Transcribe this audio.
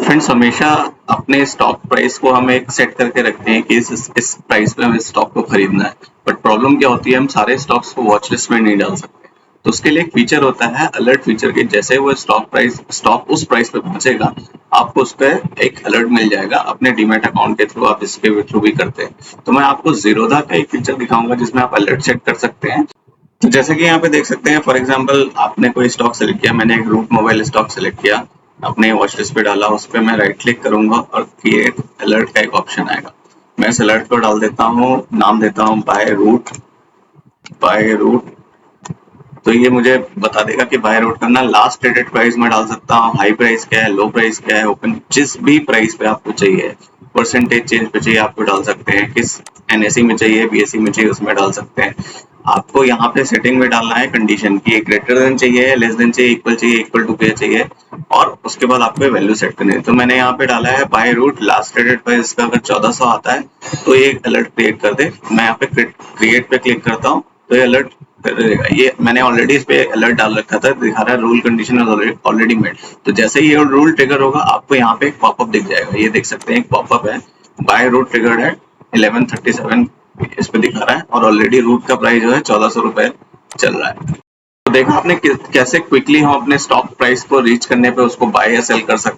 Friends हमेशा अपने stock price को हम एक सेट करके रखते हैं कि इस प्राइस पे हमें स्टॉक को खरीदना है। बट प्रॉब्लम क्या होती है, हम सारे स्टॉक्स को वॉच लिस्ट में नहीं डाल सकते। तो उसके लिए एक फीचर होता है अलर्ट फीचर के, जैसे वो स्टॉक उस प्राइस पे पहुंचेगा, आपको उस पर एक अलर्ट मिल जाएगा। अपने डीमैट अकाउंट के थ्रू आप इसके थ्रू भी करते हैं। तो मैं आपको जीरोधा का एक फीचर दिखाऊंगा जिसमें आप अलर्ट सेट कर सकते हैं। तो जैसे कि यहाँ पे देख सकते हैं, फॉर एग्जांपल आपने कोई स्टॉक सेलेक्ट किया, मैंने एक रूट मोबाइल स्टॉक सेलेक्ट किया, अपने वॉच लिस्ट पे डाला, उस पर मैं राइट क्लिक करूंगा और क्रिएट अलर्ट का एक ऑप्शन आएगा। मैं इस अलर्ट को डाल देता हूँ, नाम देता हूँ बाय रूट। तो ये मुझे बता देगा कि बाय रूट करना। लास्ट ट्रेडेड प्राइस में डाल सकता हूँ, हाई प्राइस क्या है, लो प्राइस क्या है, ओपन, जिस भी प्राइस पे आपको चाहिए, परसेंटेज चेंज पे चाहिए आपको डाल सकते हैं, किस एनएसई में चाहिए, बीएसई में चाहिए, उसमें डाल सकते हैं। आपको यहाँ पे सेटिंग में डालना है कंडीशन की, ग्रेटर देन चाहिए, लेस देन चाहिए, इक्वल चाहिए, इक्वल टू क्या चाहिए, और उसके बाद आपको वैल्यू सेट करनी है। तो मैंने यहाँ पे डाला है by route, last traded price का अगर 1400 आता है तो ये अलर्ट क्रिएट कर दे। मैं यहाँ पे क्रिएट पे क्लिक करता हूँ तो ये अलर्ट कर देगा। ये मैंने ऑलरेडी इस पे अलर्ट डाल रखा था, दिखा रहा है रूल कंडीशन ऑलरेडी मेड। तो जैसे ही ये रूल ट्रिगर होगा, आपको यहाँ पे एक पॉपअप दिख जाएगा। ये देख सकते हैं एक पॉपअप है, बाय रूट ट्रिगर्ड है 1137 इस पे दिखा रहा है, और ऑलरेडी रूट का प्राइस जो है 1400 रुपए चल रहा है। तो देखा आपने कैसे क्विकली हम अपने स्टॉक प्राइस को रीच करने पे उसको बाय या सेल कर सकते हैं।